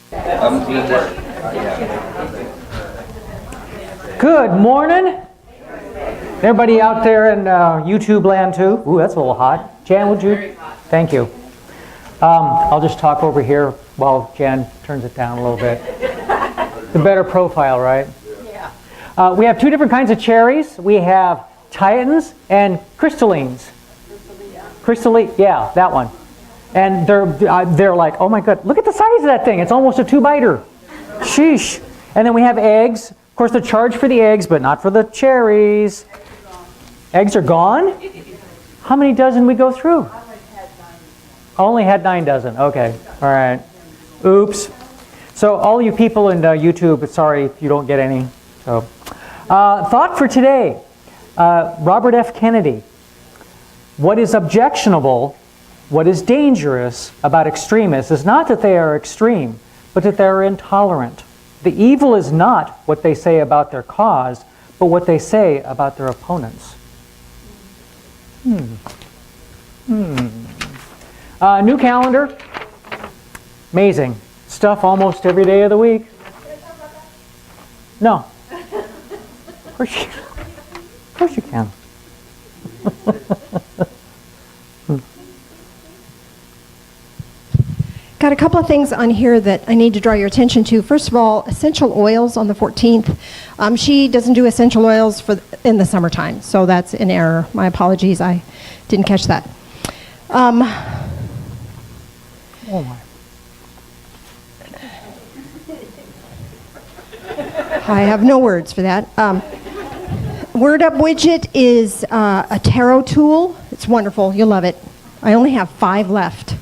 Teamwork. Good morning. Everybody out there in YouTube land too? Ooh, that's a little hot. Jan, would you? Thank you. I'll just talk over here while Jan turns it down a little bit. The better profile, right? Yeah. We have two different kinds of cherries. We have Titans and Crystallines. Crystalline, yeah, that one. And they're like, oh my God, look at the size of that thing. It's almost a 2-biter. Sheesh. And then we have eggs. Of course, they're charged for the eggs, but not for the cherries. Eggs are gone? How many dozen we go through? Only had 9 dozen. Okay. All right. Oops. So all you people in YouTube, sorry if you don't get any. So, thought for today. Robert F. Kennedy. What is objectionable, what is dangerous about extremists is not that they are extreme, but that they are intolerant. The evil is not what they say about their cause, but what they say about their opponents. New calendar. Amazing. Stuff almost every day of the week. No. Of course you can. Got a couple of things on here that I need to draw your attention to. First of all, essential oils on the 14th. She doesn't do essential oils in the summertime, so that's an error. My apologies, I didn't catch that. Oh my. I have no words for that. Word Up widget is a tarot tool. It's wonderful. You'll love it. I only have 5 left,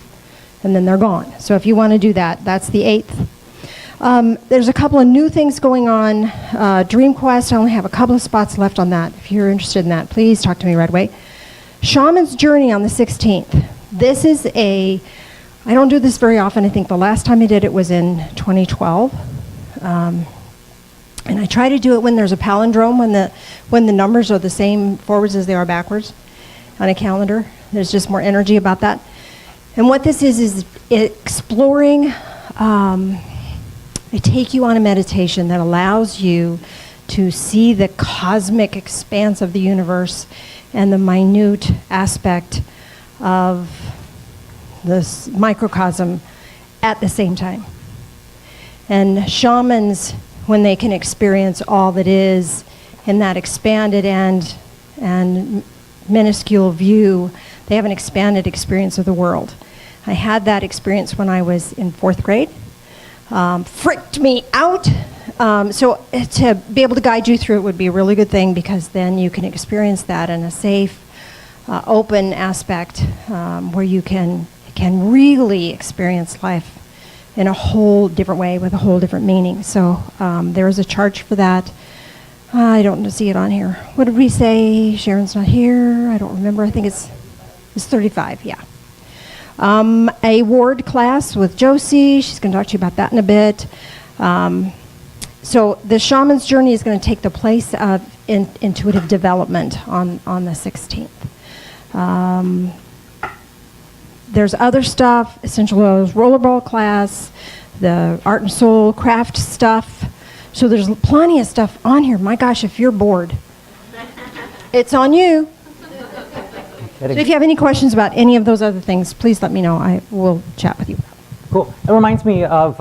and then they're gone. So if you want to do that, that's the 8th. There's a couple of new things going on. Dream Quest, I only have a couple of spots left on that. If you're interested in that, please talk to me right away. Shaman's Journey on the 16th. This is I don't do this very often. I think the last time I did it was in 2012. And I try to do it when there's a palindrome, when the numbers are the same forwards as they are backwards on a calendar. There's just more energy about that. And what this is exploring. I take you on a meditation that allows you to see the cosmic expanse of the universe and the minute aspect of this microcosm at the same time. And shamans, when they can experience all that is in that expanded and minuscule view, they have an expanded experience of the world. I had that experience when I was in 4th grade. Freaked me out. So to be able to guide you through it would be a really good thing, because then you can experience that in a safe, open aspect where you can really experience life in a whole different way with a whole different meaning. So there is a charge for that. I don't see it on here. What did we say? Sharon's not here. I don't remember. I think it's 35, yeah. A ward class with Josie. She's going to talk to you about that in a bit. So the Shaman's Journey is going to take the place of intuitive development on the 16th. There's other stuff, Essential Oils Rollerball class, the Art and Soul craft stuff. So there's plenty of stuff on here. My gosh, if you're bored, it's on you. So if you have any questions about any of those other things, please let me know. I will chat with you. Cool. It reminds me of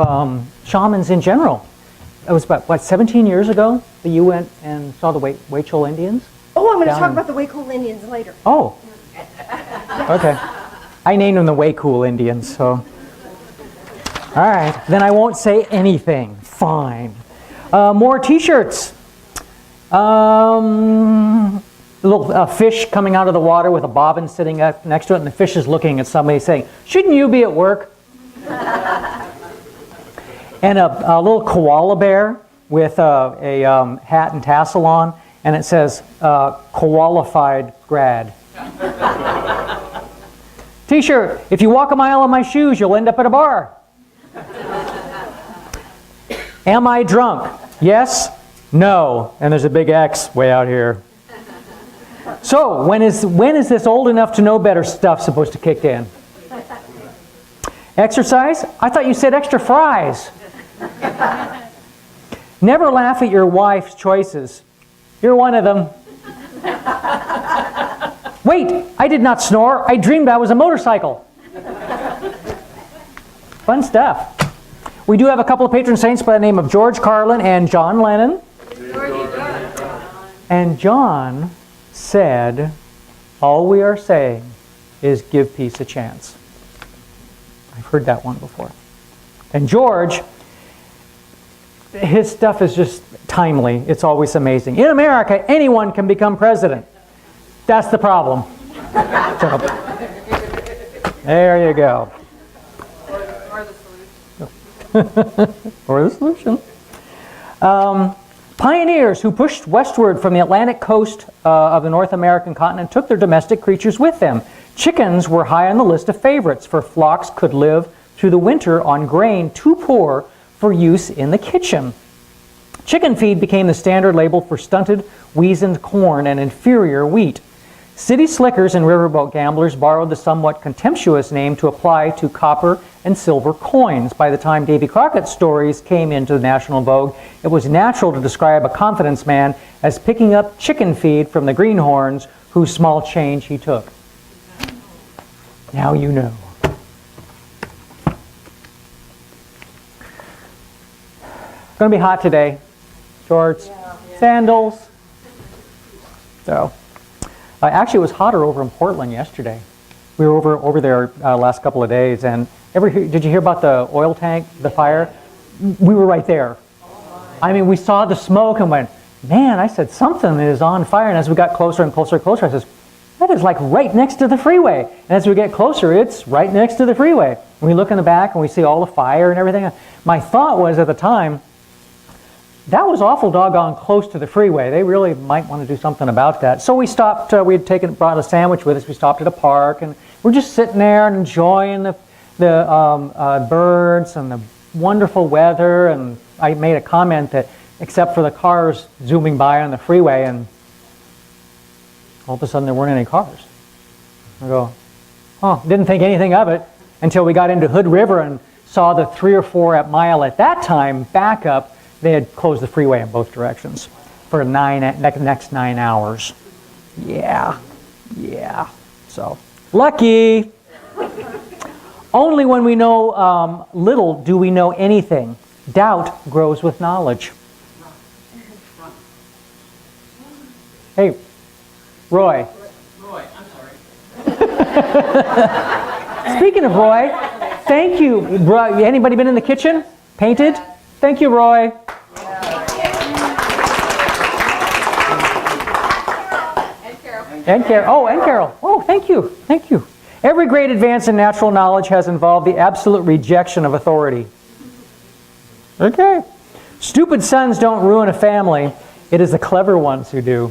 shamans in general. It was about, 17 years ago that you went and saw the Huichol Indians? Oh, I'm going to talk about the Huichol Indians later. Oh. Okay. I named them the Way Cool Indians, so. All right, then I won't say anything. Fine. More t-shirts. A little fish coming out of the water with a bobbin sitting up next to it, and the fish is looking at somebody saying, "Shouldn't you be at work?" And a little koala bear with a hat and tassel on, and it says, "Qualified grad." T-shirt, "If you walk a mile in my shoes, you'll end up at a bar." Am I drunk? Yes, no, and there's a big X way out here. So, when is this old enough to know better stuff supposed to kick in? Exercise? I thought you said extra fries. Never laugh at your wife's choices. You're one of them. Wait, I did not snore. I dreamed I was a motorcycle. Fun stuff. We do have a couple of patron saints by the name of George Carlin and John Lennon. And John said, all we are saying is give peace a chance. I've heard that one before. And George, his stuff is just timely. It's always amazing. In America, anyone can become president. That's the problem. So, there you go. Or the solution. Pioneers who pushed westward from the Atlantic coast of the North American continent took their domestic creatures with them. Chickens were high on the list of favorites, for flocks could live through the winter on grain too poor for use in the kitchen. Chicken feed became the standard label for stunted, weazened corn and inferior wheat. City slickers and riverboat gamblers borrowed the somewhat contemptuous name to apply to copper and silver coins. By the time Davy Crockett's stories came into the national vogue, it was natural to describe a confidence man as picking up chicken feed from the greenhorns whose small change he took. Now you know. Going to be hot today. Shorts, sandals. So. Actually, it was hotter over in Portland yesterday. We were over there last couple of days, and did you hear about the oil tank, the fire? We were right there. I mean, we saw the smoke and went, man, I said, something is on fire. And as we got closer and closer and closer, I says, that is like right next to the freeway. And as we get closer, it's right next to the freeway. And we look in the back and we see all the fire and everything. My thought was at the time, that was awful doggone close to the freeway. They really might want to do something about that. So we stopped, we had brought a sandwich with us. We stopped at a park and we're just sitting there and enjoying the birds and the wonderful weather. And I made a comment that except for the cars zooming by on the freeway, and all of a sudden there weren't any cars. I go, oh, didn't think anything of it until we got into Hood River and saw the 3 or 4 mile at that time backup. They had closed the freeway in both directions for next 9 hours. Yeah. So, lucky. Only when we know little do we know anything. Doubt grows with knowledge. Hey, Roy. Roy, I'm sorry. Speaking of Roy, thank you. Anybody been in the kitchen? Painted? Thank you, Roy. And Carol. And Carol. Oh, thank you. Thank you. Every great advance in natural knowledge has involved the absolute rejection of authority. Okay. Stupid sons don't ruin a family. It is the clever ones who do.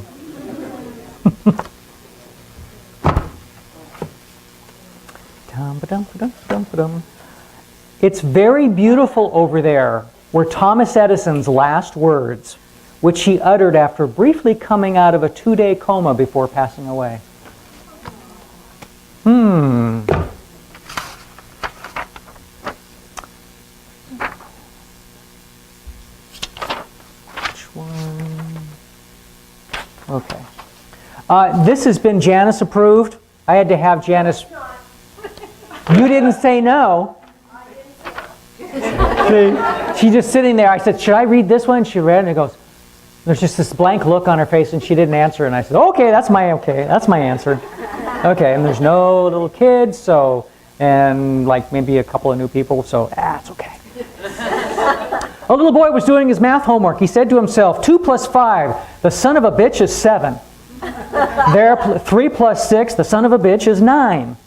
It's very beautiful over there were Thomas Edison's last words, which he uttered after briefly coming out of a 2-day coma before passing away. Which one? Okay. This has been Janice approved. I had to have Janice. You didn't say no. See, she's just sitting there. I said, should I read this one? She read it and it goes, there's just this blank look on her face and she didn't answer. And I said, okay, that's my answer. Okay, and there's no little kids, so, and like maybe a couple of new people, so it's okay. A little boy was doing his math homework. He said to himself, 2 + 5, the son of a bitch is 7. 3 + 6, the son of a bitch is 9.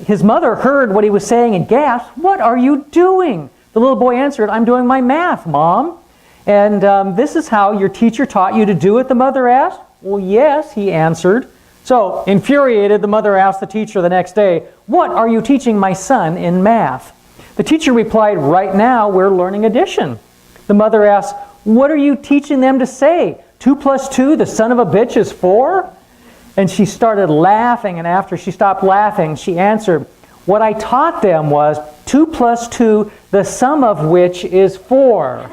His mother heard what he was saying and gasped, what are you doing? The little boy answered, I'm doing my math, Mom. And this is how your teacher taught you to do it, the mother asked. Well, yes, he answered. So, infuriated, the mother asked the teacher the next day, what are you teaching my son in math? The teacher replied, right now we're learning addition. The mother asked, what are you teaching them to say? 2 + 2, the son of a bitch is 4? And she started laughing, and after she stopped laughing, she answered, what I taught them was 2 + 2, the sum of which is 4.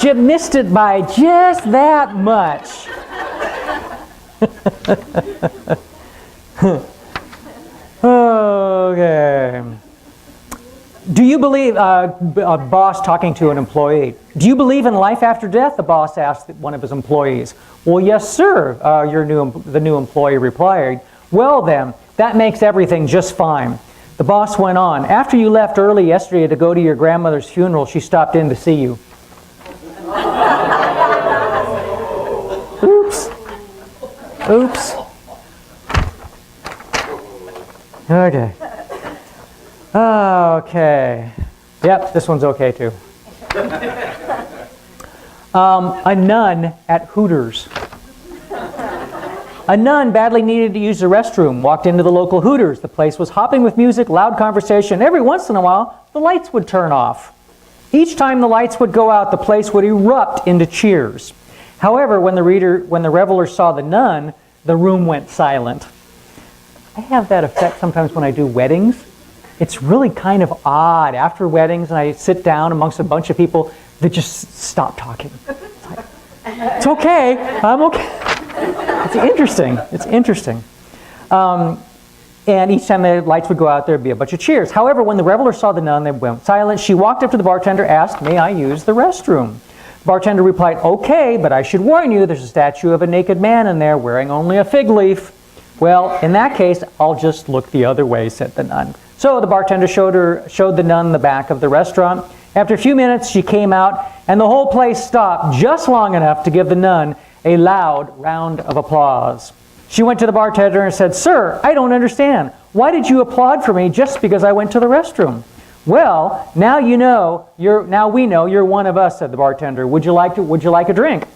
You missed it by just that much. Okay. Do you believe, a boss talking to an employee, do you believe in life after death? The boss asked one of his employees. Well, yes, sir, the new employee replied. Well then, that makes everything just fine. The boss went on. After you left early yesterday to go to your grandmother's funeral, she stopped in to see you. Oops. Oops. Okay. Okay. Yep, this one's okay too. A nun at Hooters. A nun badly needed to use the restroom, walked into the local Hooters. The place was hopping with music, loud conversation. Every once in a while, the lights would turn off. Each time the lights would go out, the place would erupt into cheers. However, when the revelers saw the nun, the room went silent. I have that effect sometimes when I do weddings. It's really kind of odd after weddings and I sit down amongst a bunch of people that just stop talking. It's like, it's okay, I'm okay. It's interesting, it's interesting. And each time the lights would go out, there'd be a bunch of cheers. However, when the revelers saw the nun, they went silent. She walked up to the bartender, asked, "May I use the restroom?" The bartender replied, "Okay, but I should warn you, there's a statue of a naked man in there wearing only a fig leaf." "Well, in that case, I'll just look the other way," said the nun. So the bartender showed the nun the back of the restaurant. After a few minutes, she came out, and the whole place stopped just long enough to give the nun a loud round of applause. She went to the bartender and said, "Sir, I don't understand. Why did you applaud for me just because I went to the restroom?" "Well, now we know you're one of us," said the bartender. Would you like a drink?"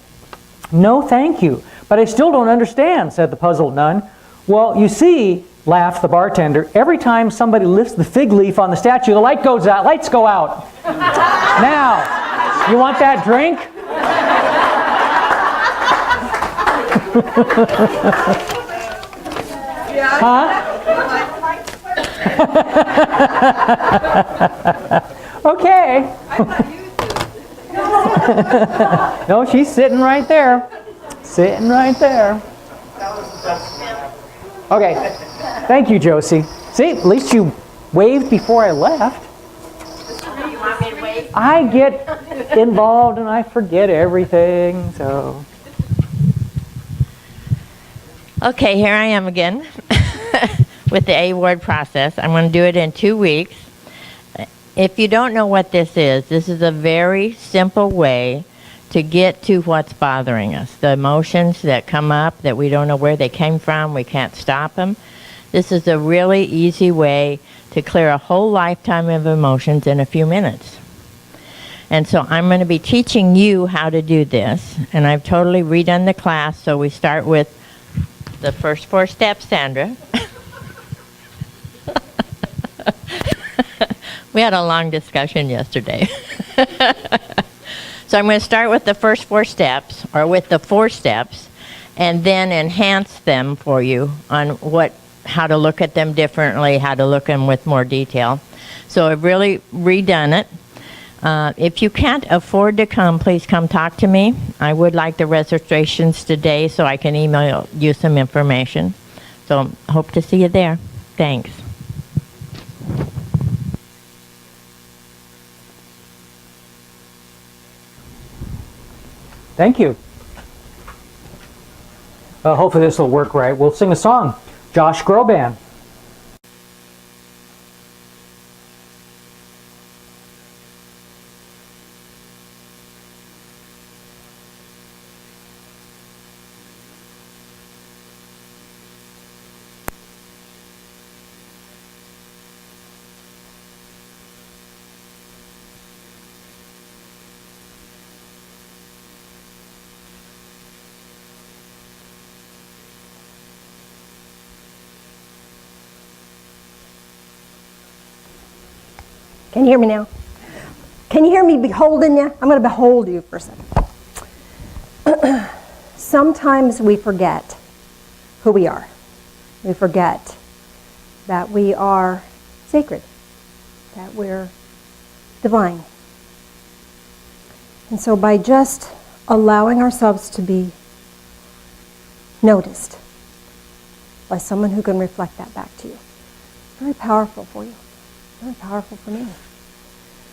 "No, thank you. But I still don't understand," said the puzzled nun. "Well, you see," laughed the bartender, "every time somebody lifts the fig leaf on the statue, the lights go out. Now, you want that drink?" Huh? Okay. No, she's sitting right there. Sitting right there. Okay. Thank you, Josie. See, at least you waved before I left. You want me to wait? I get involved and I forget everything, so. Okay, here I am again with the award process. I'm going to do it in 2 weeks. If you don't know what this is a very simple way to get to what's bothering us. The emotions that come up that we don't know where they came from, we can't stop them. This is a really easy way to clear a whole lifetime of emotions in a few minutes. And so I'm going to be teaching you how to do this. And I've totally redone the class, so we start with the first 4 steps, Sandra. We had a long discussion yesterday. So I'm going to start with the first 4 steps, or with the 4 steps, and then enhance them for you on how to look at them differently, how to look at them with more detail. So I've really redone it. If you can't afford to come, please come talk to me. I would like the registrations today so I can email you some information. So hope to see you there. Thanks. Thank you. Hopefully this will work right. We'll sing a song. Josh Groban. Can you hear me now? Can you hear me beholding you? I'm going to behold you for a second. Sometimes we forget who we are. We forget that we are sacred, that we're divine. And so by just allowing ourselves to be noticed by someone who can reflect that back to you, very powerful for you, very powerful for me.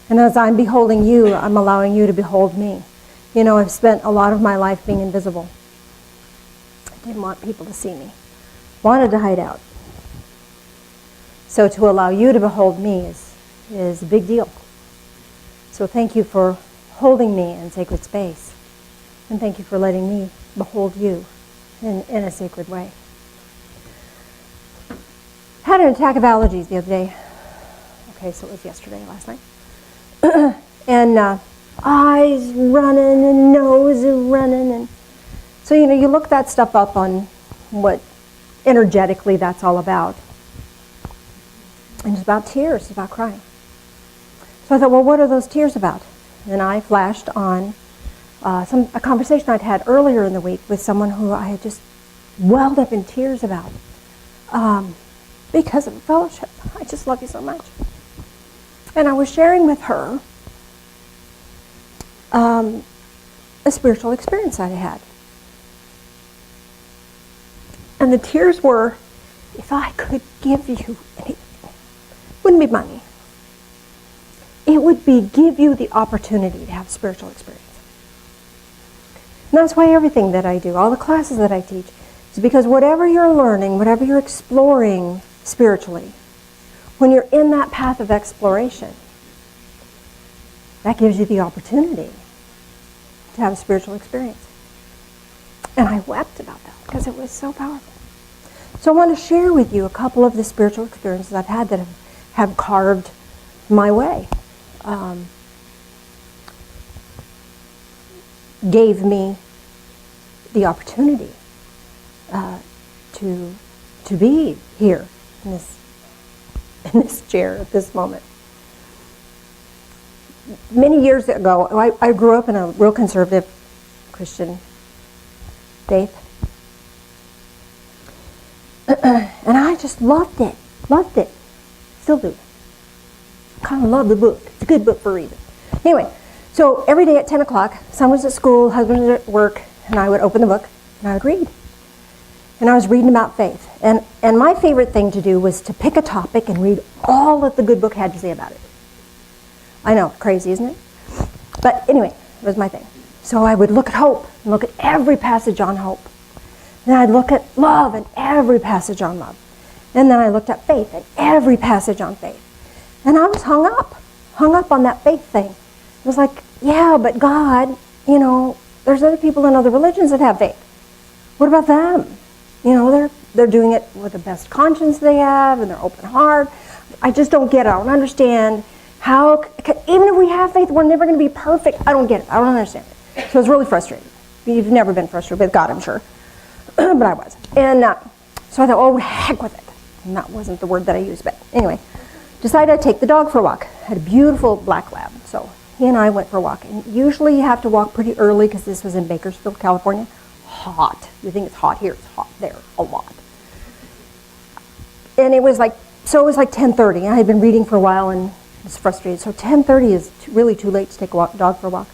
And as I'm beholding you, I'm allowing you to behold me. You know, I've spent a lot of my life being invisible. I didn't want people to see me. Wanted to hide out. So to allow you to behold me is a big deal. So thank you for holding me in sacred space. And thank you for letting me behold you in a sacred way. Had an attack of allergies the other day. Okay, so it was yesterday, last night. And eyes running and nose running. And so, you know, you look that stuff up on what energetically that's all about. And it's about tears, it's about crying. So I thought, well, what are those tears about? And I flashed on a conversation I'd had earlier in the week with someone who I had just welled up in tears about because of fellowship. I just love you so much. And I was sharing with her a spiritual experience that I had. And the tears were, if I could give you anything, it wouldn't be money. It would be give you the opportunity to have spiritual experience. And that's why everything that I do, all the classes that I teach, is because whatever you're learning, whatever you're exploring spiritually, when you're in that path of exploration, that gives you the opportunity to have a spiritual experience. And I wept about that because it was so powerful. So I want to share with you a couple of the spiritual experiences I've had that have carved my way. Gave me the opportunity to be here in this chair at this moment. Many years ago, I grew up in a real conservative Christian faith. And I just loved it. Still do. Kind of love the book. It's a good book for reading. Anyway, so every day at 10 o'clock, son was at school, husband was at work, and I would open the book and I would read. And I was reading about faith. And my favorite thing to do was to pick a topic and read all that the good book had to say about it. I know, crazy, isn't it? But anyway, it was my thing. So I would look at hope and look at every passage on hope. Then I'd look at love and every passage on love. And then I looked at faith and every passage on faith. And I was hung up on that faith thing. It was like, yeah, but God, you know, there's other people in other religions that have faith. What about them? You know, they're doing it with the best conscience they have and they're open heart. I just don't get it. I don't understand how, even if we have faith, we're never going to be perfect. I don't get it. I don't understand it. So I was really frustrated. You've never been frustrated with God, I'm sure. But I was. And so I thought, oh, heck with it. And that wasn't the word that I used, but anyway. Decided I'd take the dog for a walk. I had a beautiful black lab. So he and I went for a walk. And usually you have to walk pretty early because this was in Bakersfield, California. Hot. You think it's hot here, it's hot there, a lot. And it was like 10:30. And I had been reading for a while and was frustrated. So 10:30 is really too late to take a dog for a walk.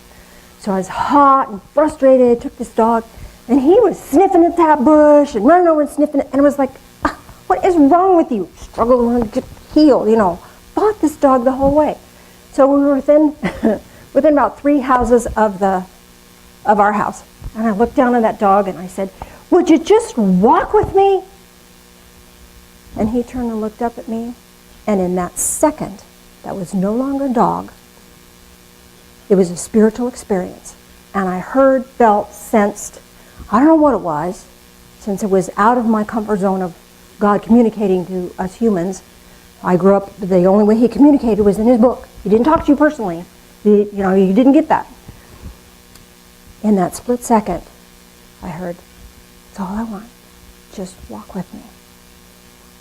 So I was hot and frustrated, took this dog, and he was sniffing at that bush and running over and sniffing it. And I was like, what is wrong with you? Struggling to heal, you know. Fought this dog the whole way. So we were within about 3 houses of our house. And I looked down at that dog and I said, would you just walk with me? And he turned and looked up at me. And in that second, that was no longer a dog. It was a spiritual experience. And I heard, felt, sensed, I don't know what it was, since it was out of my comfort zone of God communicating to us humans. I grew up, the only way he communicated was in his book. He didn't talk to you personally. You didn't get that. In that split second, I heard, it's all I want. Just walk with me.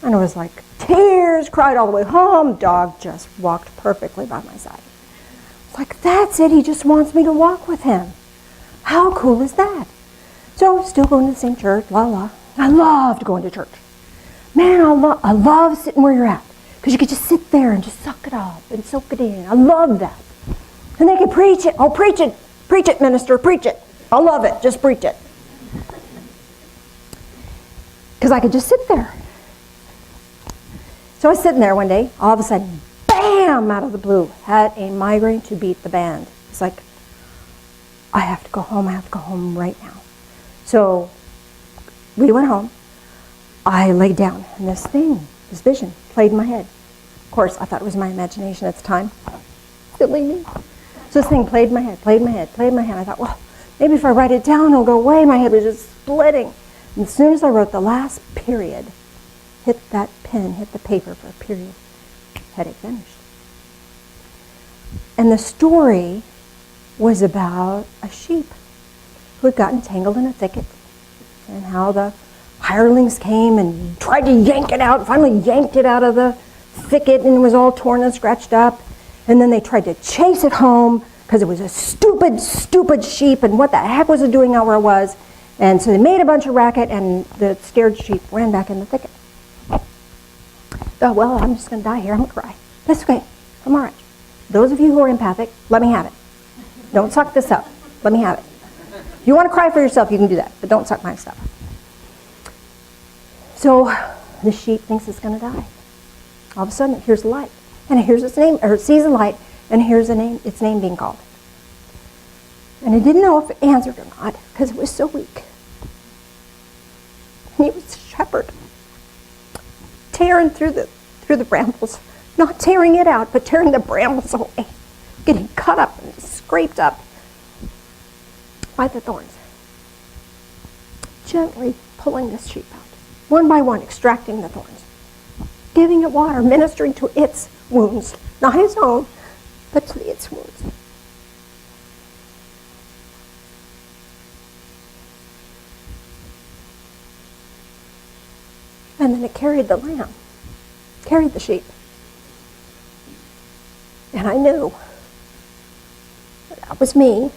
And it was like, tears cried all the way home. Dog just walked perfectly by my side. It's like, that's it. He just wants me to walk with him. How cool is that? So, still going to the same church, la la. I loved going to church. Man, I love sitting where you're at. Because you could just sit there and just suck it up and soak it in. I love that. And they could preach it. Oh, preach it. Preach it, minister. Preach it. I love it. Just preach it. Because I could just sit there. So I was sitting there one day. All of a sudden, bam, out of the blue, had a migraine to beat the band. It's like, I have to go home. I have to go home right now. So we went home. I laid down, and this vision, played in my head. Of course, I thought it was my imagination at the time. Silly me. So this thing played in my head, played in my head, played in my head. I thought, well, maybe if I write it down, it'll go away. My head was just splitting. And as soon as I wrote the last period, hit that pen, hit the paper for a period, headache vanished. And the story was about a sheep who had gotten tangled in a thicket, and how the hirelings came and tried to yank it out, finally yanked it out of the thicket, and it was all torn and scratched up. And then they tried to chase it home because it was a stupid, stupid sheep, and what the heck was it doing out where it was? And so they made a bunch of racket, and the scared sheep ran back in the thicket. Oh, well, I'm just going to die here. I'm going to cry. That's okay. I'm all right. Those of you who are empathic, let me have it. Don't suck this up. Let me have it. If you want to cry for yourself, you can do that, but don't suck my stuff. So the sheep thinks it's going to die. All of a sudden, it hears a light, and it hears its name, or it sees a light, and it hears its name being called. And it didn't know if it answered or not, because it was so weak. And he was a shepherd, tearing through the brambles, not tearing it out, but tearing the brambles away, getting cut up and scraped up by the thorns, gently pulling this sheep out. One by one, extracting the thorns, giving it water, ministering to its wounds, not his own, but to its wounds. And then it carried the lamb, carried the sheep. And I knew that was me,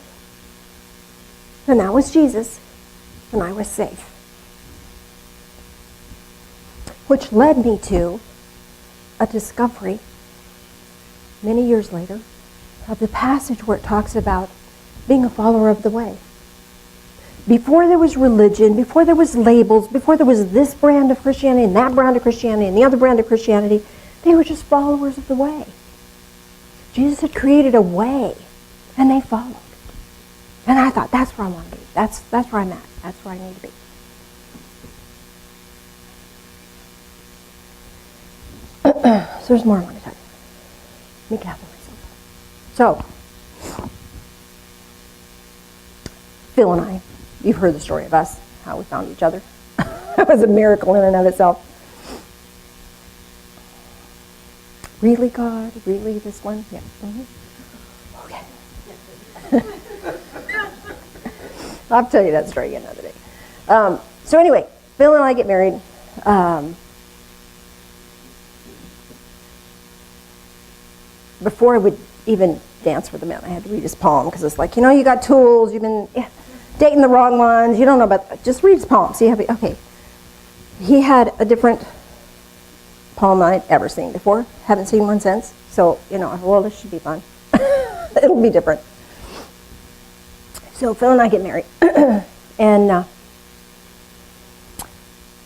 and that was Jesus, and I was safe. Which led me to a discovery many years later of the passage where it talks about being a follower of the way. Before there was religion, before there was labels, before there was this brand of Christianity and that brand of Christianity and the other brand of Christianity, they were just followers of the way. Jesus had created a way, and they followed. And I thought, that's where I want to be. That's where I'm at. That's where I need to be. So there's more I want to tell you. Let me gather myself. So, Phil and I, you've heard the story of us, how we found each other. That was a miracle in and of itself. Really, God? Really, this one? Yeah. Mm-hmm. Okay. I'll tell you that story another day. So anyway, Phil and I get married. Before I would even dance with the man, I had to read his palm, because it's like, you got tools, you've been dating the wrong ones, you don't know about, just read his palm. See, okay. He had a different palm than I'd ever seen before. Haven't seen one since. So, well, this should be fun. It'll be different. So Phil and I get married. And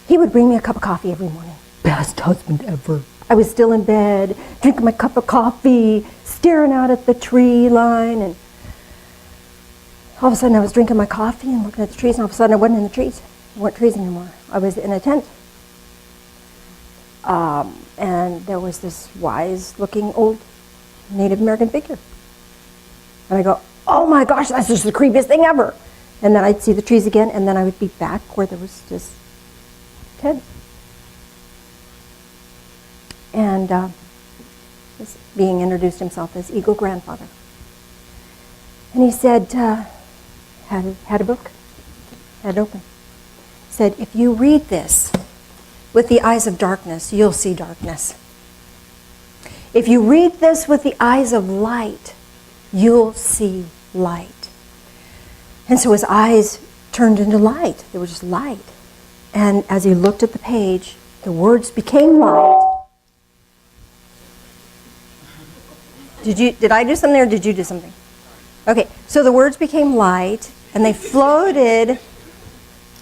he would bring me a cup of coffee every morning. Best husband ever. I was still in bed, drinking my cup of coffee, staring out at the tree line, and all of a sudden I was drinking my coffee and looking at the trees, and all of a sudden I wasn't in the trees. There weren't trees anymore. I was in a tent. And there was this wise-looking old Native American figure. And I go, oh my gosh, that's just the creepiest thing ever. And then I'd see the trees again, and then I would be back where there was just tent. And was being introduced himself as Eagle Grandfather. And he said, had a book, had it open. Said, if you read this with the eyes of darkness, you'll see darkness. If you read this with the eyes of light, you'll see light. And so his eyes turned into light. There was just light. And as he looked at the page, the words became light. Did I do something or did you do something? Okay, so the words became light and they floated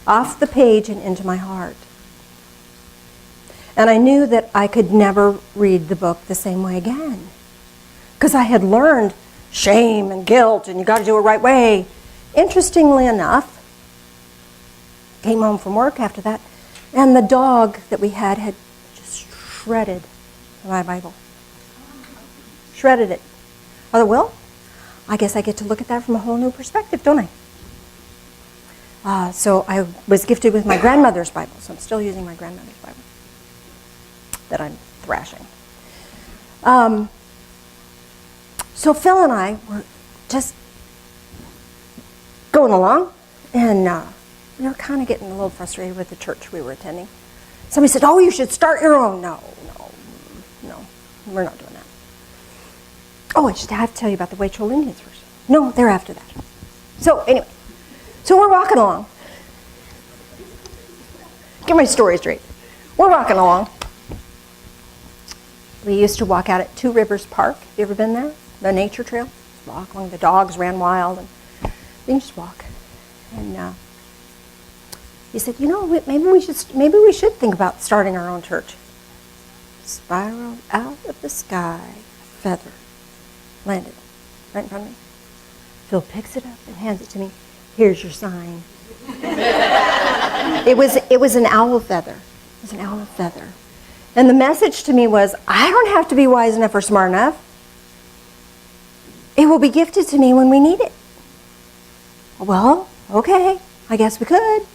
off the page and into my heart. And I knew that I could never read the book the same way again. Because I had learned shame and guilt and you got to do it right way. Interestingly enough, came home from work after that, and the dog that we had just shredded my Bible. Shredded it. I thought, well, I guess I get to look at that from a whole new perspective, don't I? So I was gifted with my grandmother's Bible, so I'm still using my grandmother's Bible that I'm thrashing. So Phil and I were just going along, and we were kind of getting a little frustrated with the church we were attending. Somebody said, oh, you should start your own. No, we're not doing that. Oh, I should have to tell you about the Waitrose Indians first. No, they're after that. So anyway, so we're walking along. Get my story straight. We're walking along. We used to walk out at Two Rivers Park. You ever been there? The nature trail. Walk along. The dogs ran wild, and we can just walk. And he said, you know, maybe we should think about starting our own church. Spiraled out of the sky, a feather landed right in front of me. Phil picks it up and hands it to me. Here's your sign. It was an owl feather. It was an owl feather. And the message to me was, I don't have to be wise enough or smart enough. It will be gifted to me when we need it. Well, okay, I guess we could.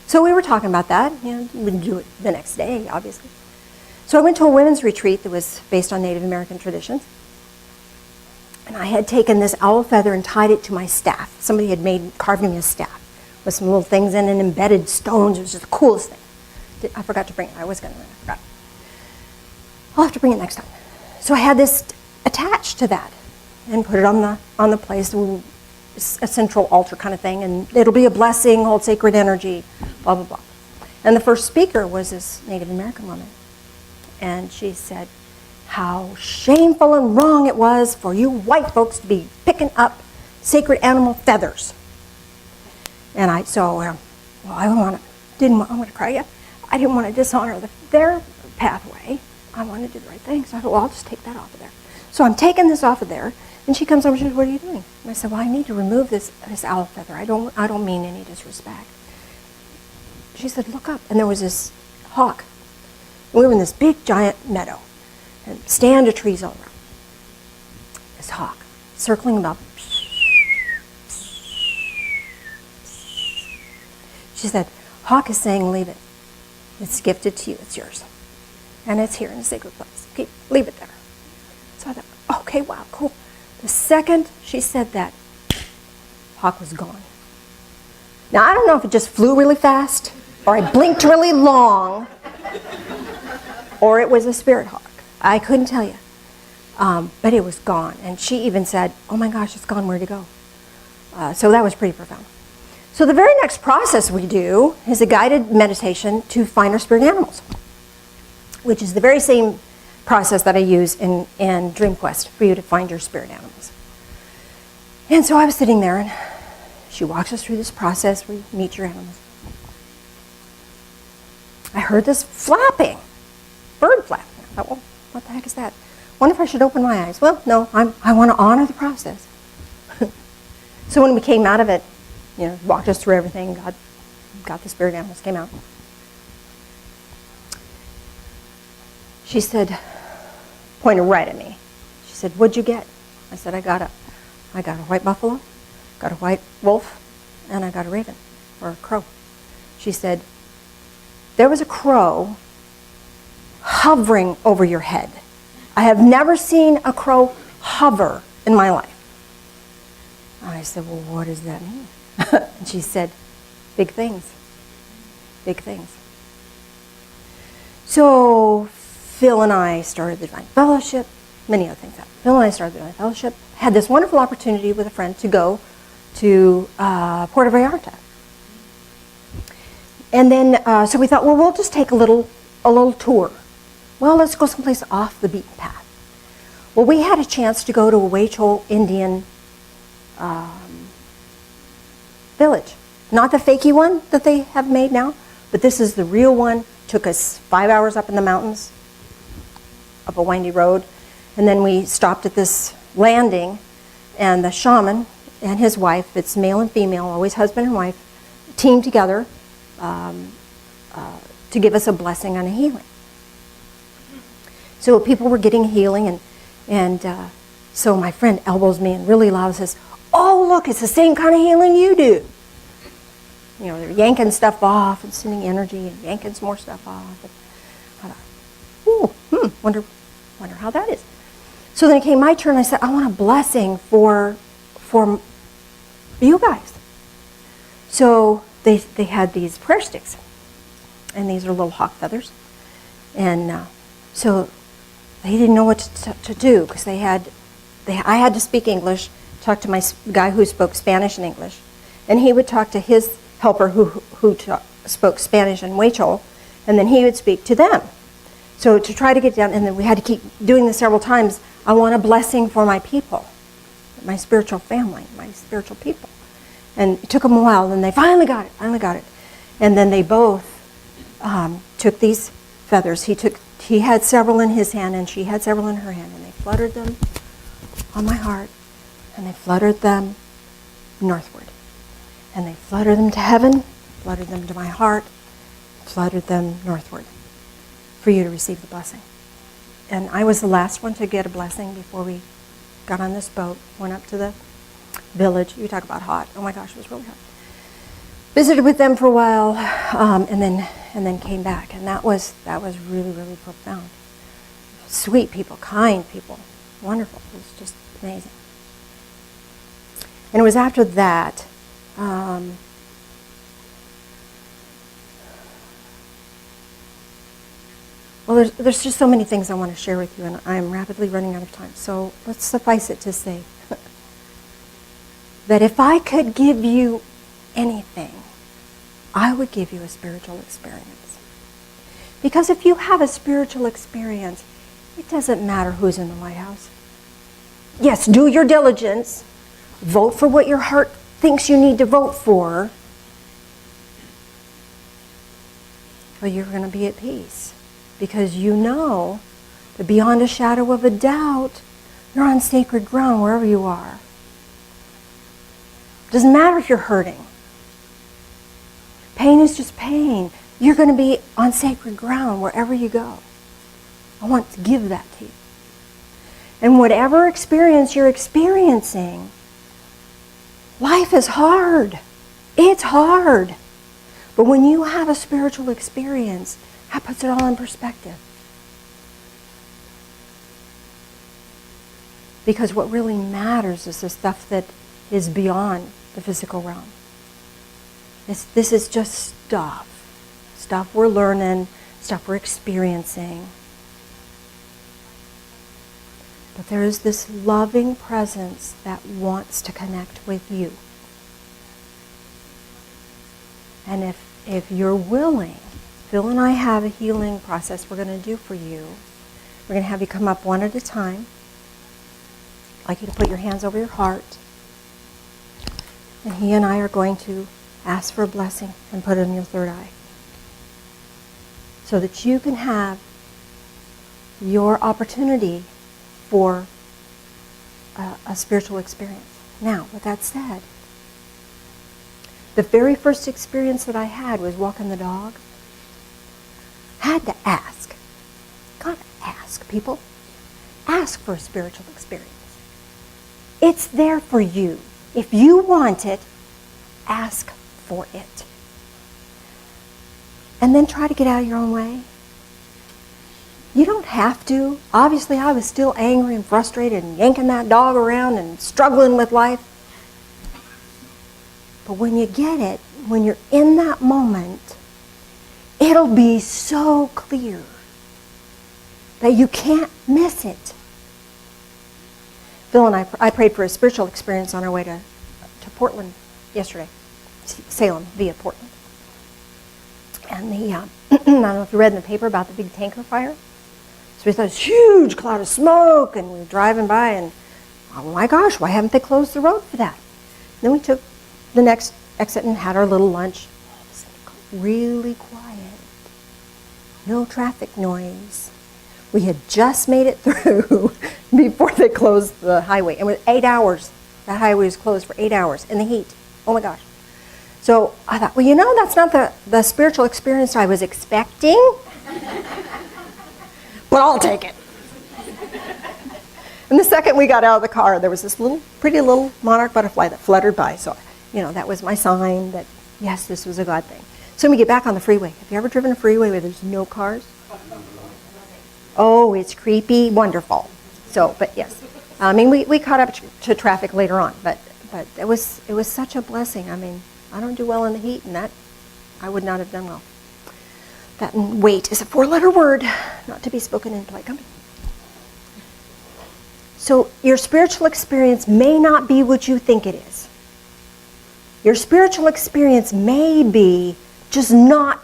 So we were talking about that. You know, we wouldn't do it the next day, obviously. So I went to a women's retreat that was based on Native American traditions. And I had taken this owl feather and tied it to my staff. Somebody had carved me a staff with some little things in it, embedded stones. It was just the coolest thing. I forgot to bring it. I was going to, I forgot. I'll have to bring it next time. So I had this attached to that and put it on the place, a central altar kind of thing, and it'll be a blessing, hold sacred energy, blah, blah, blah. And the first speaker was this Native American woman. And she said how shameful and wrong it was for you white folks to be picking up sacred animal feathers. And I didn't want to cry yet. I didn't want to dishonor their pathway. I wanted to do the right thing. So I thought, well, I'll just take that off of there. So I'm taking this off of there. And she comes over and she says, what are you doing? And I said, well, I need to remove this owl feather. I don't mean any disrespect. She said, look up. And there was this hawk. We were in this big, giant meadow. And stand of trees all around. This hawk, circling about. She said, hawk is saying, leave it. It's gifted to you. It's yours. And it's here in a sacred place. Leave it there. So I thought, okay, wow, cool. The second she said that, hawk was gone. Now, I don't know if it just flew really fast, or I blinked really long, or it was a spirit hawk. I couldn't tell you. But it was gone. And she even said, oh my gosh, it's gone, where'd it go? So that was pretty profound. So the very next process we do is a guided meditation to find our spirit animals, which is the very same process that I use in Dream Quest for you to find your spirit animals. And so I was sitting there, and she walks us through this process where you meet your animals. I heard this flapping, bird flapping. I thought, well, what the heck is that? Wonder if I should open my eyes. Well, no, I want to honor the process. So when we came out of it, walked us through everything, got the spirit animals, came out. She said, pointed right at me. She said, what'd you get? I said, I got a white buffalo, got a white wolf, and I got a raven, or a crow. She said, there was a crow hovering over your head. I have never seen a crow hover in my life. And I said, well, what does that mean? And she said, big things. Big things. So Phil and I started the Divine Fellowship, many other things happened. Phil and I started the Divine Fellowship, had this wonderful opportunity with a friend to go to Puerto Vallarta. And then, so we thought, well, we'll just take a little a little tour. Well, let's go someplace off the beaten path. Well, we had a chance to go to a Huichol Indian village. Not the fakey one that they have made now, but this is the real one. Took us 5 hours up in the mountains, up a windy road, and then we stopped at this landing, and the shaman and his wife, it's male and female, always husband and wife, teamed together to give us a blessing on a healing. So people were getting healing, and so my friend elbows me and really loud says, "Oh, look, it's the same kind of healing you do." You know, they're yanking stuff off and sending energy and yanking some more stuff off. And I thought, wonder how that is. So then it came my turn. I said, I want a blessing for you guys. So they had these prayer sticks, and these are little hawk feathers, and so they didn't know what to do because I had to speak English, talk to my guy who spoke Spanish and English, and he would talk to his helper who spoke Spanish and Huichol, and then he would speak to them. So to try to get down, and then we had to keep doing this several times. I want a blessing for my people, my spiritual family, my spiritual people. And it took them a while, and they finally got it. And then they both took these feathers. He had several in his hand, and she had several in her hand, and they fluttered them on my heart, and they fluttered them northward. And they fluttered them to heaven, fluttered them to my heart, fluttered them northward for you to receive the blessing. And I was the last one to get a blessing before we got on this boat, went up to the village. You talk about hot. Oh my gosh, it was really hot. Visited with them for a while, and then came back. And that was really, really profound. Sweet people, kind people, wonderful. It was just amazing. And it was after that, well, there's just so many things I want to share with you, and I'm rapidly running out of time. So let's suffice it to say that if I could give you anything, I would give you a spiritual experience. Because if you have a spiritual experience, it doesn't matter who's in the White House. Yes, do your diligence. Vote for what your heart thinks you need to vote for. But you're going to be at peace. Because you know that beyond a shadow of a doubt, you're on sacred ground wherever you are. Doesn't matter if you're hurting. Pain is just pain. You're going to be on sacred ground wherever you go. I want to give that to you. And whatever experience you're experiencing, life is hard. It's hard. But when you have a spiritual experience, that puts it all in perspective. Because what really matters is the stuff that is beyond the physical realm. This is just stuff. Stuff we're learning, stuff we're experiencing. But there is this loving presence that wants to connect with you. And if you're willing, Phil and I have a healing process we're going to do for you. We're going to have you come up one at a time. I'd like you to put your hands over your heart. And he and I are going to ask for a blessing and put it in your third eye. So that you can have your opportunity for a spiritual experience. Now, with that said, the very first experience that I had was walking the dog. I had to ask. Gotta ask, people. Ask for a spiritual experience. It's there for you. If you want it, ask for it. And then try to get out of your own way. You don't have to. Obviously, I was still angry and frustrated and yanking that dog around and struggling with life. But when you get it, when you're in that moment, it'll be so clear that you can't miss it. Phil and I prayed for a spiritual experience on our way to Portland yesterday, Salem via Portland. And the, I don't know if you read in the paper about the big tanker fire. So we saw this huge cloud of smoke, and we were driving by, and oh my gosh, why haven't they closed the road for that? Then we took the next exit and had our little lunch. All of a sudden, it got really quiet. No traffic noise. We had just made it through before they closed the highway. And with 8 hours, that highway was closed for 8 hours in the heat. Oh my gosh. So I thought, well, you know, that's not the spiritual experience I was expecting. But I'll take it. And the second we got out of the car, there was this pretty little monarch butterfly that fluttered by. So, you know, that was my sign that, yes, this was a God thing. So when we get back on the freeway, have you ever driven a freeway where there's no cars? Oh, it's creepy, wonderful. So, but yes. I mean, we caught up to traffic later on, but it was such a blessing. I mean, I don't do well in the heat, and that I would not have done well. That and wait is a 4-letter word, not to be spoken in polite company. So your spiritual experience may not be what you think it is. Your spiritual experience may be just not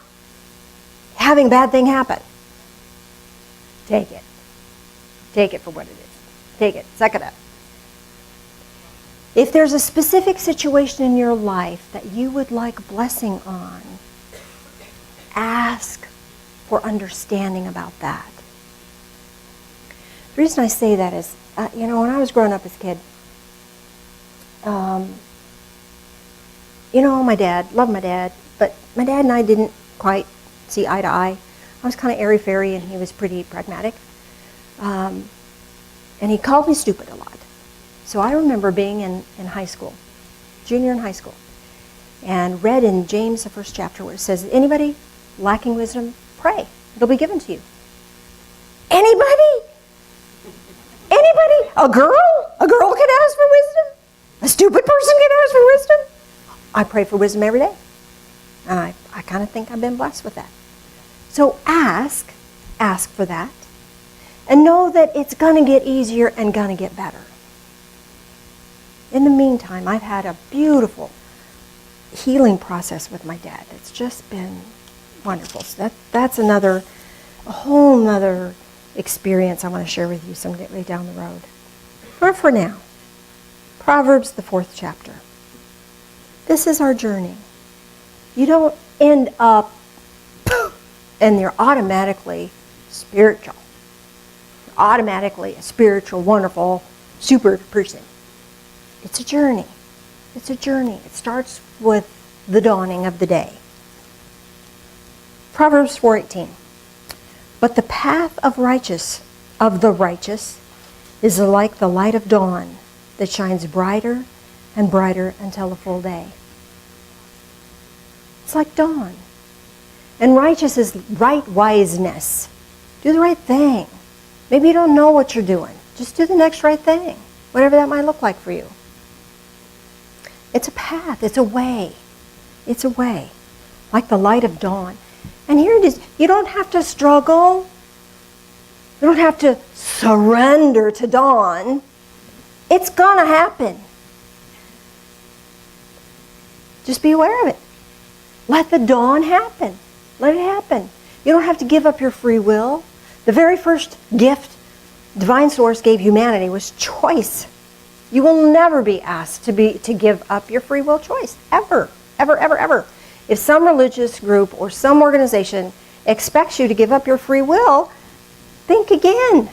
having a bad thing happen. Take it. Take it for what it is. Take it. Suck it up. If there's a specific situation in your life that you would like blessing on, ask for understanding about that. The reason I say that is, you know, when I was growing up as a kid, you know, my dad, loved my dad, but my dad and I didn't quite see eye to eye. I was kind of airy-fairy, and he was pretty pragmatic. And he called me stupid a lot. So I remember being in high school, junior in high school, and read in James, the 1st chapter, where it says, anybody lacking wisdom, pray. It'll be given to you. Anybody? Anybody? A girl? A girl can ask for wisdom? A stupid person can ask for wisdom? I pray for wisdom every day. And I kind of think I've been blessed with that. So ask for that. And know that it's going to get easier and going to get better. In the meantime, I've had a beautiful healing process with my dad. It's just been wonderful. So that's a whole nother experience I want to share with you someday down the road. But for now, Proverbs, the 4th chapter. This is our journey. You don't end up and you're automatically spiritual. You're automatically a spiritual, wonderful, super person. It's a journey. It's a journey. It starts with the dawning of the day. Proverbs 4:18. But the path of the righteous is like the light of dawn that shines brighter and brighter until the full day. It's like dawn. And righteous is right wiseness. Do the right thing. Maybe you don't know what you're doing. Just do the next right thing, whatever that might look like for you. It's a path. It's a way. It's a way. Like the light of dawn. And here it is. You don't have to struggle. You don't have to surrender to dawn. It's going to happen. Just be aware of it. Let the dawn happen. Let it happen. You don't have to give up your free will. The very first gift Divine Source gave humanity was choice. You will never be asked to give up your free will choice. Ever. Ever, ever, ever. If some religious group or some organization expects you to give up your free will, think again.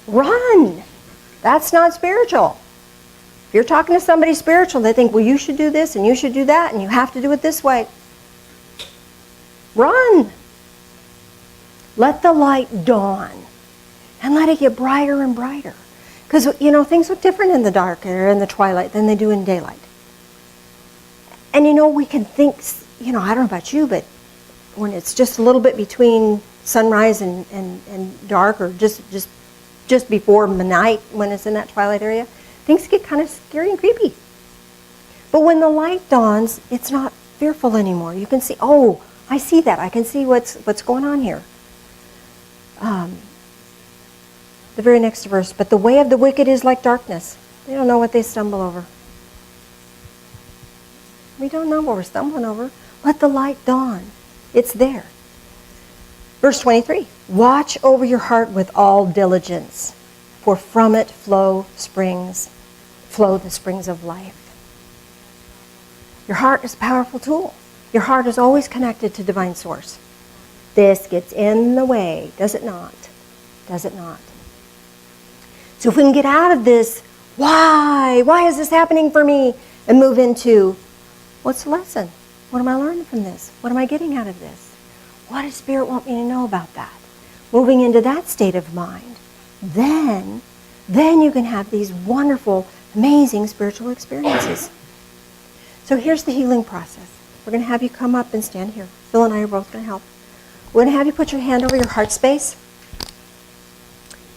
Run. That's not spiritual. If you're talking to somebody spiritual, they think, well, you should do this and you should do that and you have to do it this way. Run. Let the light dawn and let it get brighter and brighter. Because, you know, things look different in the dark or in the twilight than they do in daylight. And, you know, we can think, you know, I don't know about you, but when it's just a little bit between sunrise and dark, or just before midnight when it's in that twilight area, things get kind of scary and creepy. But when the light dawns, it's not fearful anymore. You can see, oh, I see that. I can see what's going on here. The very next verse, but the way of the wicked is like darkness. They don't know what they stumble over. We don't know what we're stumbling over. Let the light dawn. It's there. Verse 23, watch over your heart with all diligence, for from it flow the springs of life. Your heart is a powerful tool. Your heart is always connected to divine source. This gets in the way, does it not? Does it not? So if we can get out of this, why is this happening for me? And move into, what's the lesson? What am I learning from this? What am I getting out of this? What does Spirit want me to know about that? Moving into that state of mind, then you can have these wonderful, amazing spiritual experiences. So here's the healing process. We're going to have you come up and stand here. Phil and I are both going to help. We're going to have you put your hand over your heart space.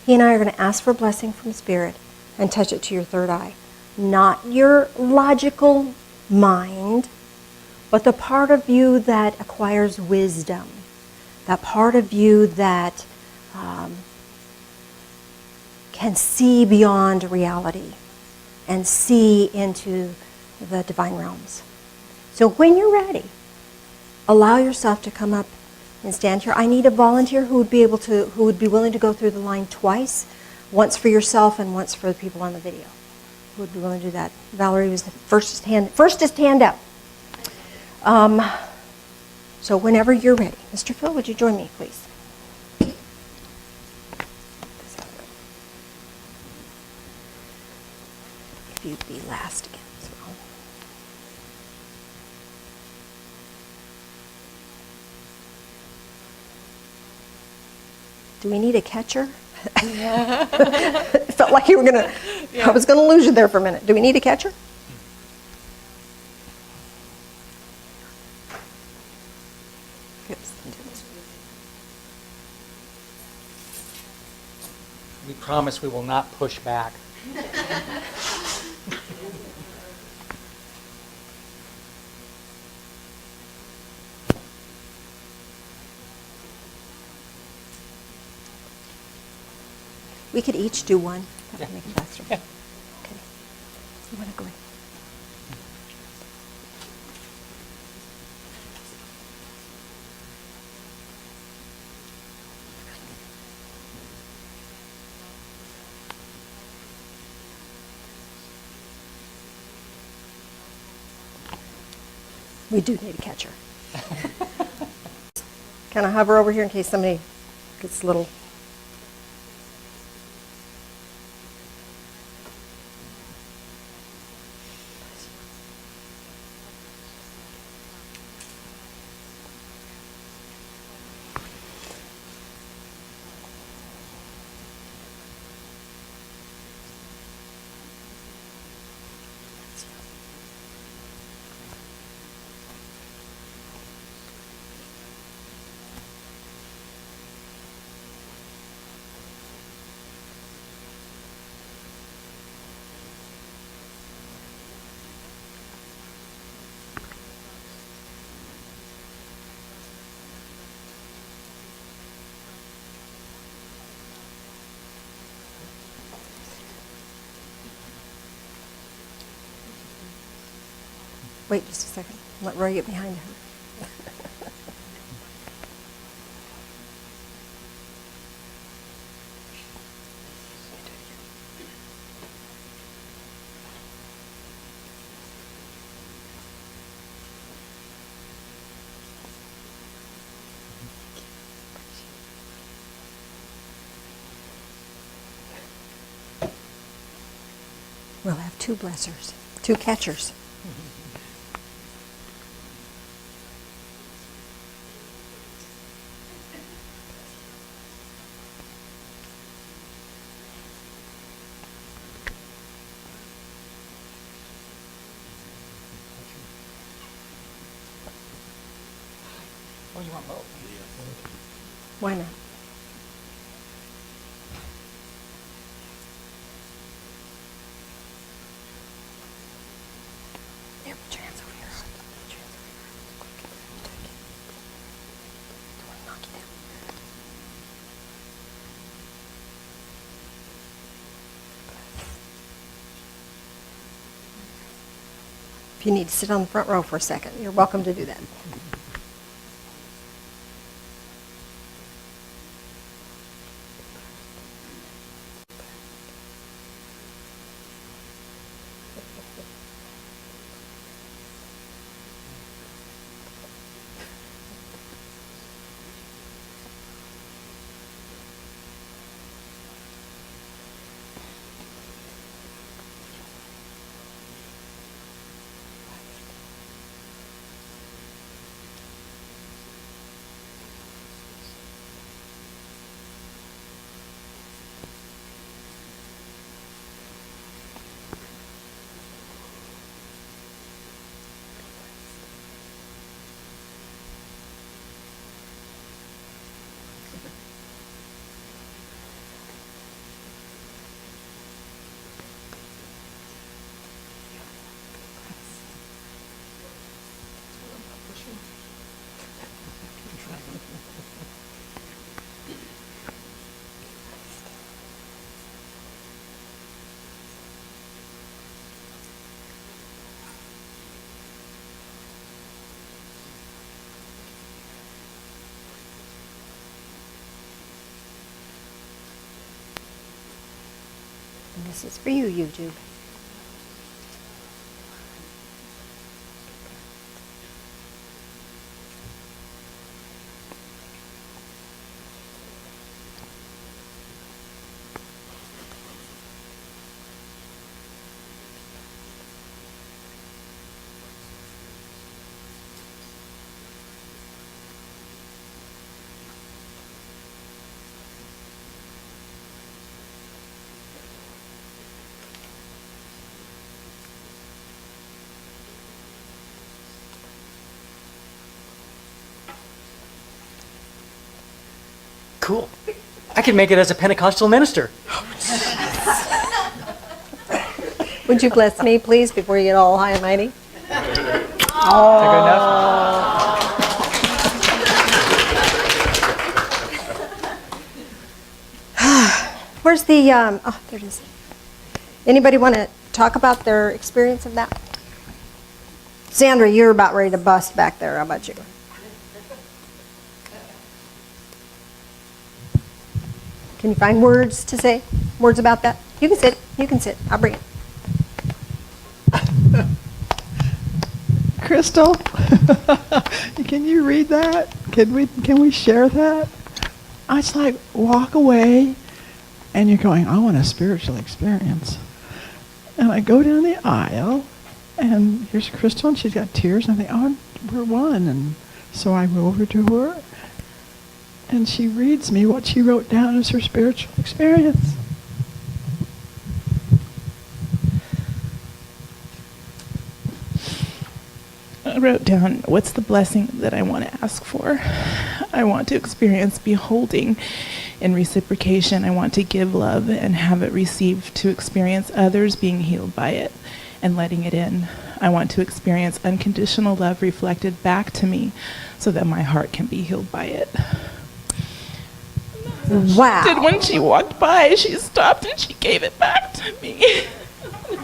He and I are going to ask for blessing from Spirit and touch it to your third eye. Not your logical mind, but the part of you that acquires wisdom. That part of you that can see beyond reality and see into the divine realms. So when you're ready, allow yourself to come up and stand here. I need a volunteer who would be willing to go through the line twice, once for yourself and once for the people on the video. Who would be willing to do that? Valerie was the first hand up. So whenever you're ready. Mr. Phil, would you join me, please? If you'd be last again as well. Do we need a catcher? It felt like you were I was gonna lose you there for a minute. Do we need a catcher? We promise we will not push back. We could each do one. That would Yeah. make it faster. Yeah. Okay. You want to go in? We do need a catcher. Kind of hover over here in case somebody gets a little. Wait just a second. Let Roy get behind her. We'll have two blessers, two catchers. Oh, you want both? Why not? There, put your hands over your heart. Put your hands over your heart. Quick. Don't want to knock you down. If you need to sit on the front row for a second, you're welcome to do that. This is for you, YouTube. Cool. I could make it as a Pentecostal minister. Would you bless me, please, before you get all high and mighty? Is that good enough? Where's the, oh, there it is. Anybody want to talk about their experience of that? Sandra, you're about ready to bust back there. How about you? Can you find words to say? Words about that? You can sit. You can sit. I'll bring it. Crystal, can you read that? Can we share that? It's like walk away, and you're going, I want a spiritual experience. And I go down the aisle, and here's Crystal, and she's got tears, and I think, oh, we're one. And so I go over to her, and she reads me what she wrote down as her spiritual experience. I wrote down, what's the blessing that I want to ask for? I want to experience beholding in reciprocation. I want to give love and have it received, to experience others being healed by it and letting it in. I want to experience unconditional love reflected back to me so that my heart can be healed by it. Wow. Did when she walked by, she stopped and she gave it back to me.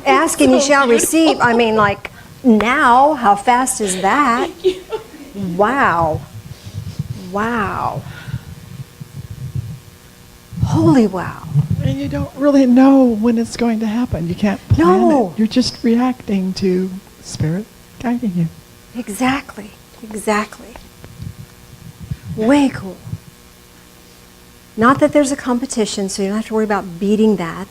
Ask and you shall receive. I mean, like, now, how fast is that? Wow. Wow. Holy wow. And you don't really know when it's going to happen. You can't plan No. it. You're just reacting to Spirit guiding you. Exactly. Exactly. Way cool. Not that there's a competition, so you don't have to worry about beating that.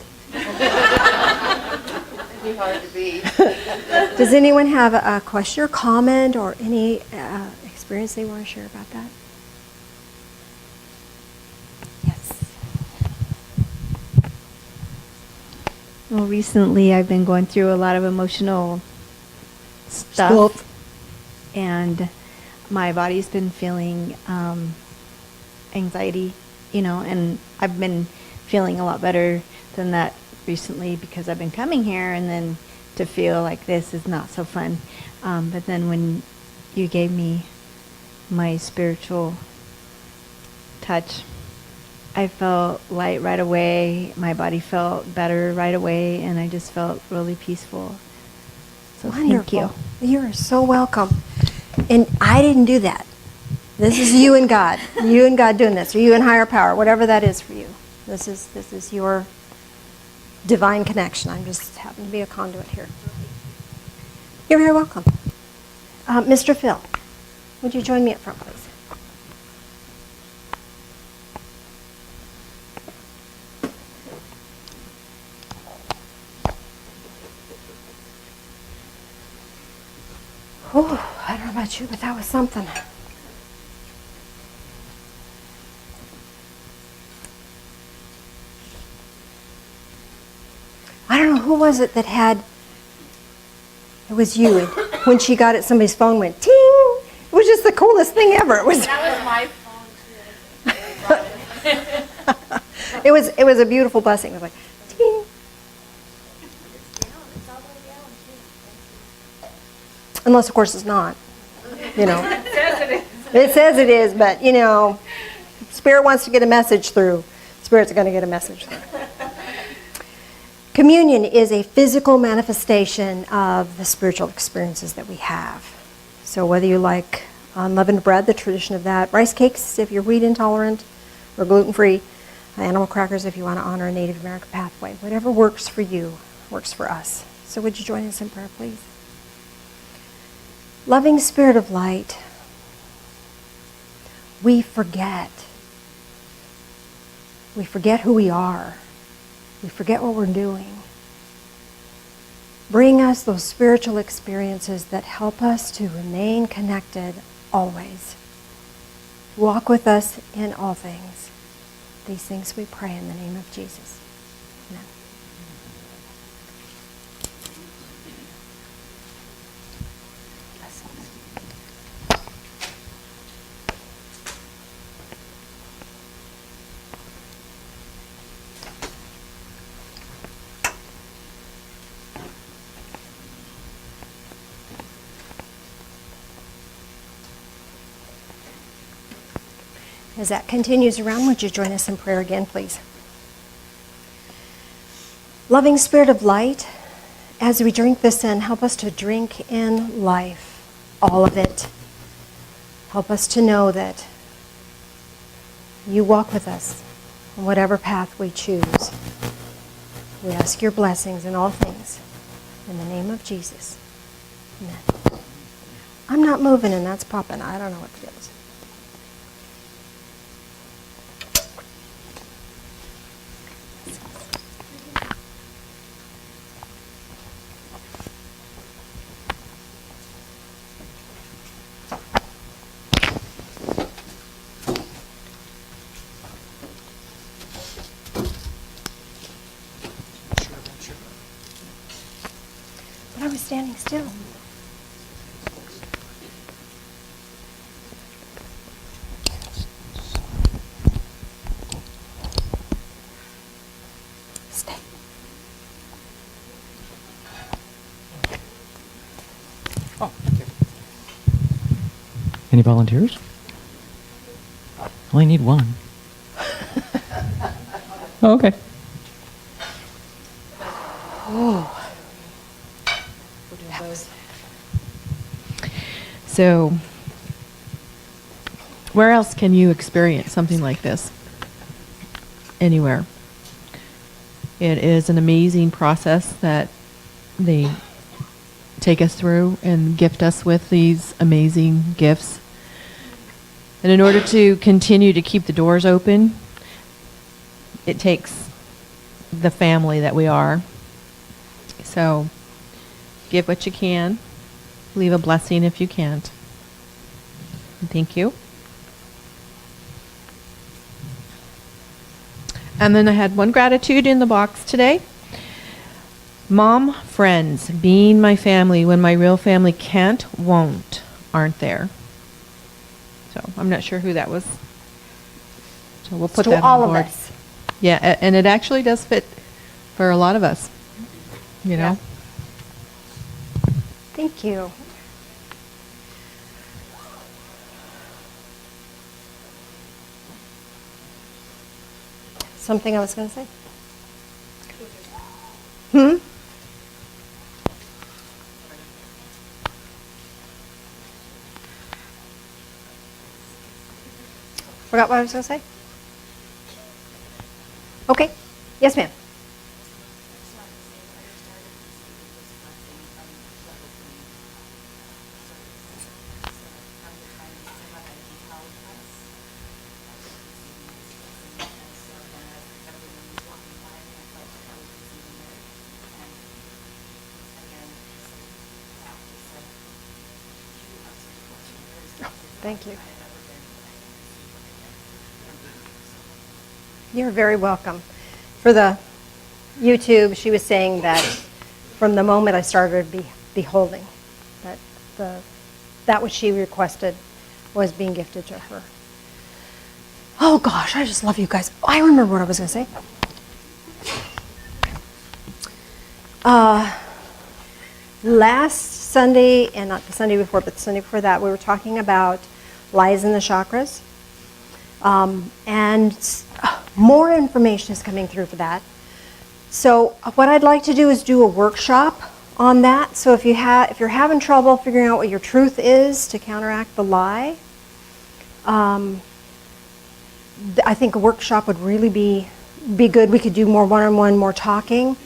Does anyone have a question or comment or any experience they want to share about that? Yes. Well, recently I've been going through a lot of emotional stuff, and my body's been feeling anxiety, and I've been feeling a lot better than that recently because I've been coming here, and then to feel like this is not so fun. But then when you gave me my spiritual touch, I felt light right away. My body felt better right away, and I just felt really peaceful. So Wonderful. thank you. You're so welcome. And I didn't do that. This is you and God. You and God doing this, or you and higher power, whatever that is for you. This is your divine connection. I'm just happen to be a conduit here. You're very welcome. Mr. Phil, would you join me up front, please? Oh, I don't know about you, but that was something. I don't know, who was it that had, it was you, and when she got it, somebody's phone went ting. It was just the coolest thing ever. It was. That was my phone too. It was a beautiful blessing. It was like ting. Unless, of course, it's not. It says it is, but Spirit wants to get a message through. Spirit's going to get a message through. Communion is a physical manifestation of the spiritual experiences that we have. So whether you like unleavened bread, the tradition of that, rice cakes if you're wheat intolerant or gluten-free, animal crackers if you want to honor a Native American pathway. Whatever works for you works for us. So would you join us in prayer, please? Loving Spirit of light, we forget. We forget who we are. We forget what we're doing. Bring us those spiritual experiences that help us to remain connected always. Walk with us in all things. These things we pray in the name of Jesus. Amen. As that continues around, would you join us in prayer again, please? Loving Spirit of light, as we drink this in, help us to drink in life, all of it. Help us to know that you walk with us on whatever path we choose. We ask your blessings in all things. In the name of Jesus. Amen. I'm not moving and that's popping. I don't know what it is. But I was standing still. Stay. Oh, thank you. Any volunteers? Only need one. Oh, okay. So, where else can you experience something like this? Anywhere. It is an amazing process that they take us through and gift us with these amazing gifts. And in order to continue to keep the doors open, it takes the family that we are. So, give what you can. Leave a blessing if you can't. Thank you. And then I had one gratitude in the box today. Mom, friends, being my family when my real family can't, won't, aren't there. So I'm not sure who that was. So we'll put To that all on of board. us. Yeah, and it actually does fit for a lot of us. You know? Thank you. Something I was going to say? Forgot what I was going to say? Okay. Yes, ma'am. Thank you. You're very welcome. For the YouTube, she was saying that from the moment I started beholding, that which she requested was being gifted to her. Oh gosh, I just love you guys. I remember what I was going to say. Last Sunday, and not the Sunday before, but the Sunday before that, we were talking about lies in the chakras. And more information is coming through for that. So what I'd like to do is do a workshop on that. So if you're having trouble figuring out what your truth is to counteract the lie, I think a workshop would really be good. We could do more one-on-one, more talking.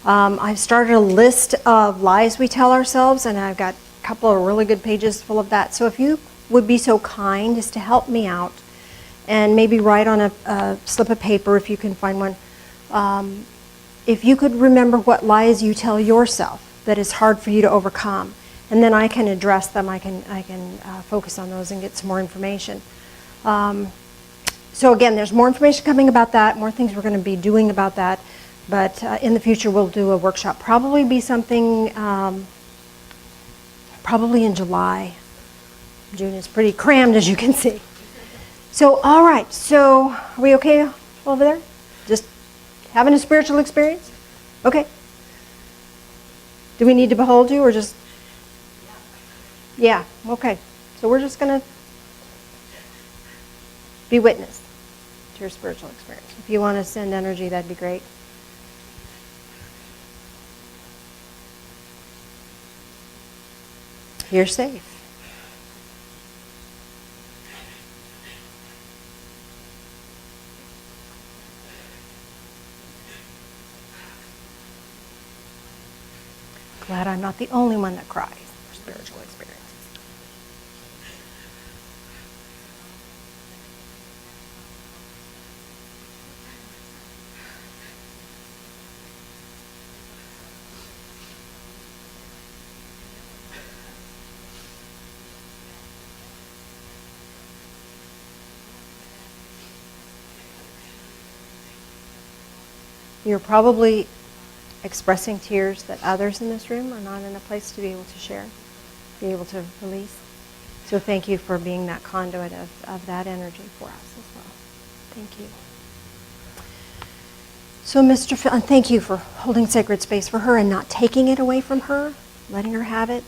I've started a list of lies we tell ourselves, and I've got a couple of really good pages full of that. So if you would be so kind as to help me out and maybe write on a slip of paper, if you can find one, if you could remember what lies you tell yourself that is hard for you to overcome, and then I can address them. I can focus on those and get some more information. So again, there's more information coming about that, more things we're going to be doing about that. But in the future, we'll do a workshop. Probably be something, probably in July. June is pretty crammed, as you can see. So, all right. So, are we okay over there? Just having a spiritual experience? Okay. Do we need to behold you or just? Yeah. Okay. So we're just going to be witness to your spiritual experience. If you want to send energy, that'd be great. You're safe. Glad I'm not the only one that cries for spiritual experiences. You're probably expressing tears that others in this room are not in a place to be able to share, be able to release. So thank you for being that conduit of that energy for us as well. Thank you. So Mr. Phil, and thank you for holding sacred space for her and not taking it away from her, letting her have it.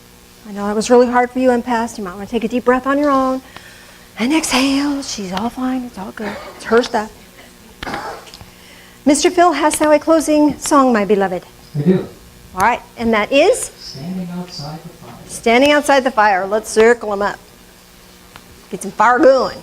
I know it was really hard for you in the past. You might want to take a deep breath on your own and exhale. She's all fine. It's all good. It's her stuff. Mr. Phil, hast thou a closing song, my beloved? I do. All right, and that is? Standing outside the fire. Standing outside the fire. Let's circle them up. Get some fire going.